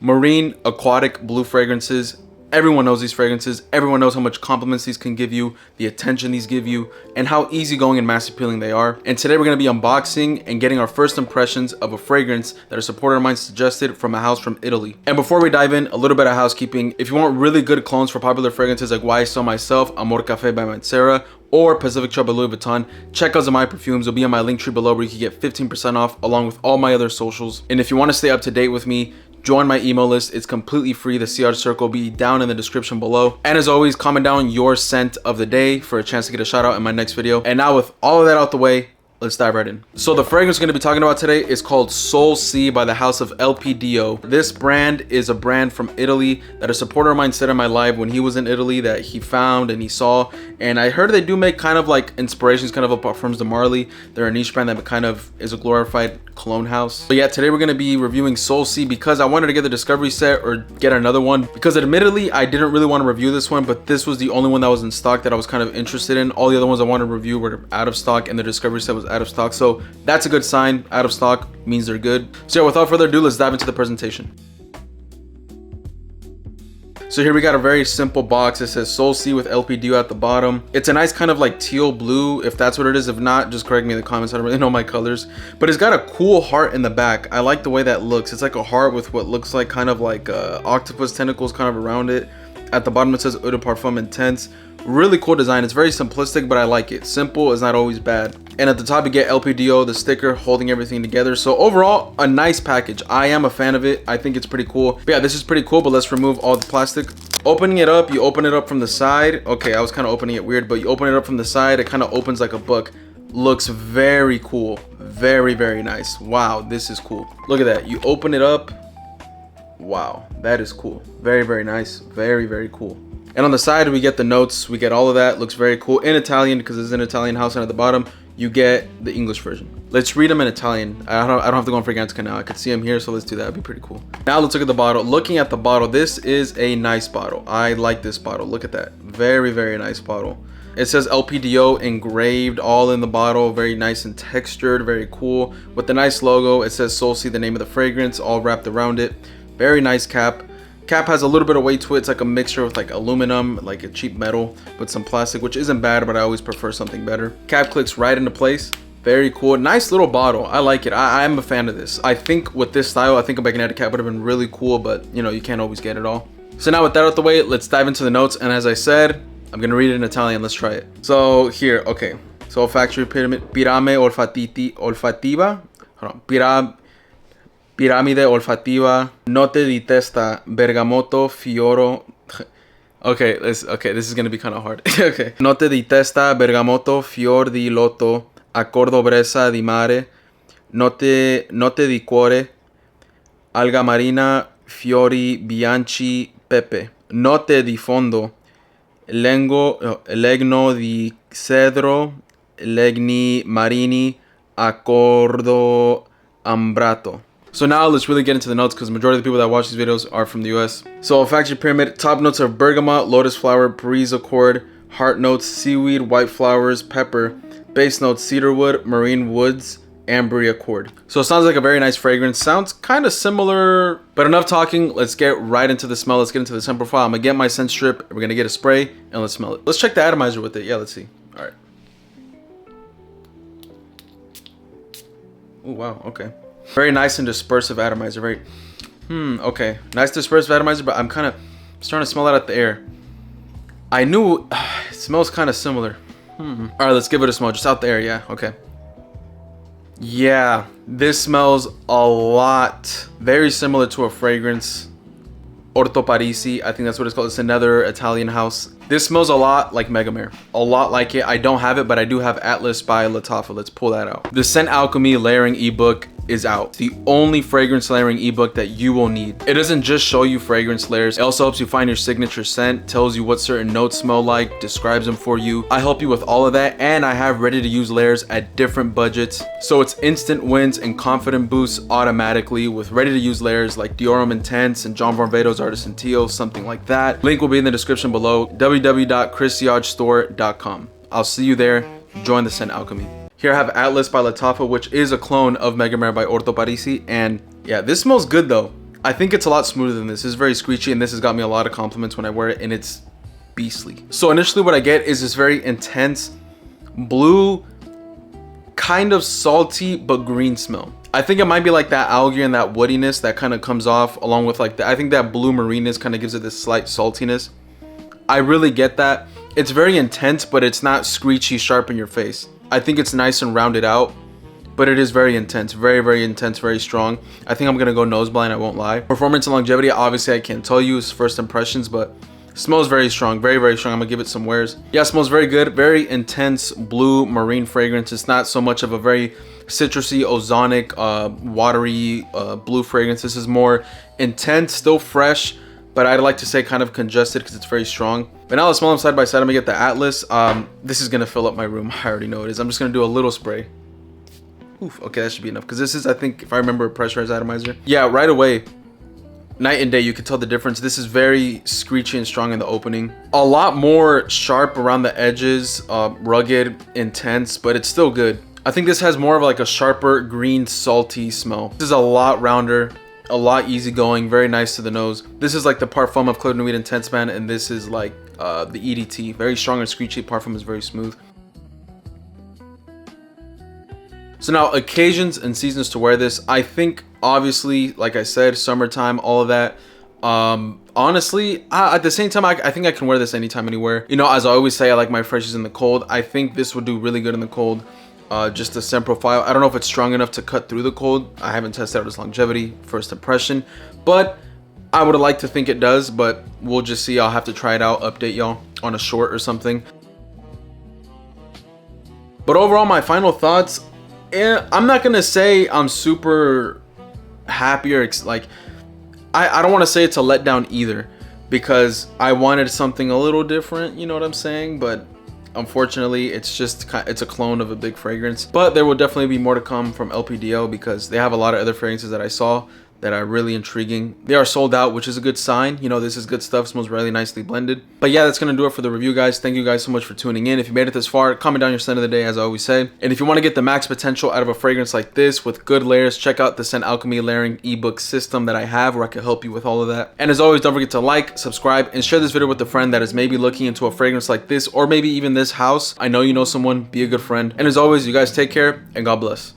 Marine, aquatic, blue fragrances. Everyone knows these fragrances. Everyone knows how much compliments these can give you, the attention these give you, and how easygoing and mass appealing they are. And today we're going to be unboxing and getting our first impressions of a fragrance that a supporter of mine suggested from a house from Italy. And before we dive in, a little bit of housekeeping. If you want really good clones for popular fragrances like Why I Saw Myself, Amor Cafe by Mancera, or Pacific Trail by Louis Vuitton, check out my perfumes. It'll be on my link tree below where you can get 15% off along with all my other socials. And if you want to stay up to date with me, join my email list. It's completely free. The Sillage Circle will be down in the description below. And as always, comment down your scent of the day for a chance to get a shout out in my next video. And now with all of that out the way, let's dive right in. So the fragrance we're going to be talking about today is called Sol C by the house of LPDO. This brand is a brand from Italy that a supporter of mine said in my live when he was in Italy that he found and he saw. And I heard they do make kind of like inspirations, kind of of Parfums de Marly. They're a niche brand that kind of is a glorified cologne house. But yeah, today we're going to be reviewing Sol C because I wanted to get the discovery set or get another one. Because admittedly, I didn't really want to review this one, but this was the only one that was in stock that I was kind of interested in. All the other ones I wanted to review were out of stock and the discovery set was out of stock, so that's a good sign. Out of stock means they're good. So yeah, without further ado, let's dive into the presentation. So here we got a very simple box. It says Sol C with LPDO at the bottom. It's a nice kind of like teal blue, if that's what it is. If not, just correct me in the comments. I don't really know my colors, but it's got a cool heart in the back. I like the way that looks. It's like a heart with what looks like kind of like octopus tentacles kind of around it. At the bottom it says Eau de Parfum Intense. Really cool design. It's very simplistic, but I like it. Simple is not always bad. And at the top you get LPDO, the sticker holding everything together. So overall, a nice package. I am a fan of it. I think it's pretty cool. But yeah, this is pretty cool, but let's remove all the plastic. Opening it up, you open it up from the side. Okay, I was kind of opening it weird, but you open it up from the side, it kind of opens like a book. Looks very cool. Very, very nice. Wow, this is cool. Look at that. You open it up. Wow, that is cool. Very, very nice. Very, very cool. And on the side, we get the notes. We get all of that. Looks very cool in Italian because it's an Italian house. And at the bottom, you get the English version. Let's read them in Italian. I don't have to go on Fragrantica now. I could see them here, so let's do that. It'd be pretty cool. Now let's look at the bottle. Looking at the bottle, this is a nice bottle. I like this bottle. Look at that. Very, very nice bottle. It says LPDO engraved all in the bottle. Very nice and textured. Very cool. With the nice logo, it says Sol C, the name of the fragrance, all wrapped around it. Very nice cap. Cap has a little bit of weight to it. It's like a mixture with like aluminum, like a cheap metal with some plastic, which isn't bad, but I always prefer something better. Cap clicks right into place. Very cool. Nice little bottle. I like it. I'm a fan of this. I think with this style, I think a magnetic cap would have been really cool, but you know, you can't always get it all. So now with that out the way, let's dive into the notes. And as I said, I'm going to read it in Italian. Let's try it. So here, okay. So olfactory pyramid, pirame olfativa. Hold on. Piramide olfativa, note di testa, bergamotto, fioro. Okay, this is gonna be kind of hard. Okay. Note di testa, bergamotto, fior di loto, accordo brezza di mare, note di cuore, alga marina, fiori bianchi, pepe. Note di fondo, legno di cedro, legni marini, accordo ambrato. So now let's really get into the notes because the majority of the people that watch these videos are from the US. So olfactory pyramid, top notes are bergamot, lotus flower, breeze accord, heart notes, seaweed, white flowers, pepper, base notes, cedarwood, marine woods, amber accord. So it sounds like a very nice fragrance. Sounds kind of similar, but enough talking. Let's get right into the smell. Let's get into the scent profile. I'm gonna get my scent strip. We're gonna get a spray and let's smell it. Let's check the atomizer with it. Yeah, let's see. All right. Oh, wow. Okay. Very nice and dispersive atomizer. Very, okay. Nice dispersive atomizer, but I'm starting to smell that out the air. I knew it smells kind of similar. All right, let's give it a smell. Just out the air, yeah, okay. Yeah, this smells a lot. Very similar to a fragrance. Orto Parisi, I think that's what it's called. It's another Italian house. This smells a lot like Megamare. A lot like it. I don't have it, but I do have Atlas by Lattafa. Let's pull that out. The Scent Alchemy layering ebook is out. The only fragrance layering ebook that you will need. It doesn't just show you fragrance layers. It also helps you find your signature scent, tells you what certain notes smell like, describes them for you. I help you with all of that, and I have ready to use layers at different budgets. So it's instant wins and confident boosts automatically with ready to use layers like Diorum Intense and John Varvatos Artisan Teal, something like that. Link will be in the description below, www.chrissiagestore.com. I'll see you there. Join the Scent Alchemy. Here I have Atlas by Lattafa, which is a clone of Megamare by Orto Parisi, and yeah, this smells good though. I think it's a lot smoother than this. It's very screechy, and this has got me a lot of compliments when I wear it, and it's beastly. So initially what I get is this very intense blue, kind of salty but green smell. I think it might be like that algae and that woodiness that kind of comes off, along with like I think that blue marineness kind of gives it this slight saltiness. I really get that. It's very intense, but it's not screechy sharp in your face. I think it's nice and rounded out, but it is very intense, very intense, very strong. I think I'm gonna go nose blind, I won't lie. Performance and longevity, obviously I can't tell you, it's first impressions, but smells very strong, very strong. I'm gonna give it some wears. Yeah, it smells very good. Very intense blue marine fragrance. It's not so much of a very citrusy, ozonic, watery blue fragrance. This is more intense, still fresh, but I'd like to say kind of congested because it's very strong. But now let's smell them side by side. I'm gonna get the Atlas. This is gonna fill up my room. I already know it is. I'm just gonna do a little spray. Oof, okay, that should be enough because this is, I think, if I remember, a pressurized atomizer. Yeah, right away, night and day, you can tell the difference. This is very screechy and strong in the opening. A lot more sharp around the edges, rugged, intense, but it's still good. I think this has more of like a sharper, green, salty smell. This is a lot rounder, a lot easygoing, very nice to the nose. This is like the Parfum of Claude Nuit Intense Man, and this is like the EDT. Very strong and screechy. Parfum is very smooth. So now, occasions and seasons to wear this. I think, obviously, like I said, summertime, all of that. Honestly, at the same time, I think I can wear this anytime, anywhere. You know, as I always say, I like my freshies in the cold. I think this would do really good in the cold. Just the scent profile. I don't know if it's strong enough to cut through the cold. I haven't tested out its longevity, first impression. But I would like to think it does, but we'll just see. I'll have to try it out, update y'all on a short or something. But overall, my final thoughts. I'm not gonna say I'm super happy or like I don't want to say it's a letdown either, because I wanted something a little different, you know what I'm saying? But unfortunately, it's a clone of a big fragrance. But there will definitely be more to come from LPDO because they have a lot of other fragrances that I saw that are really intriguing. They are sold out, which is a good sign. You know, this is good stuff. Smells really nicely blended. But yeah, that's gonna do it for the review, guys. Thank you guys so much for tuning in. If you made it this far, comment down your scent of the day, as I always say. And if you want to get the max potential out of a fragrance like this with good layers, check out the Scent Alchemy layering ebook system that I have, where I can help you with all of that. And as always, don't forget to like, subscribe, and share this video with a friend that is maybe looking into a fragrance like this, or maybe even this house. I know you know someone. Be a good friend. And as always, you guys take care and God bless.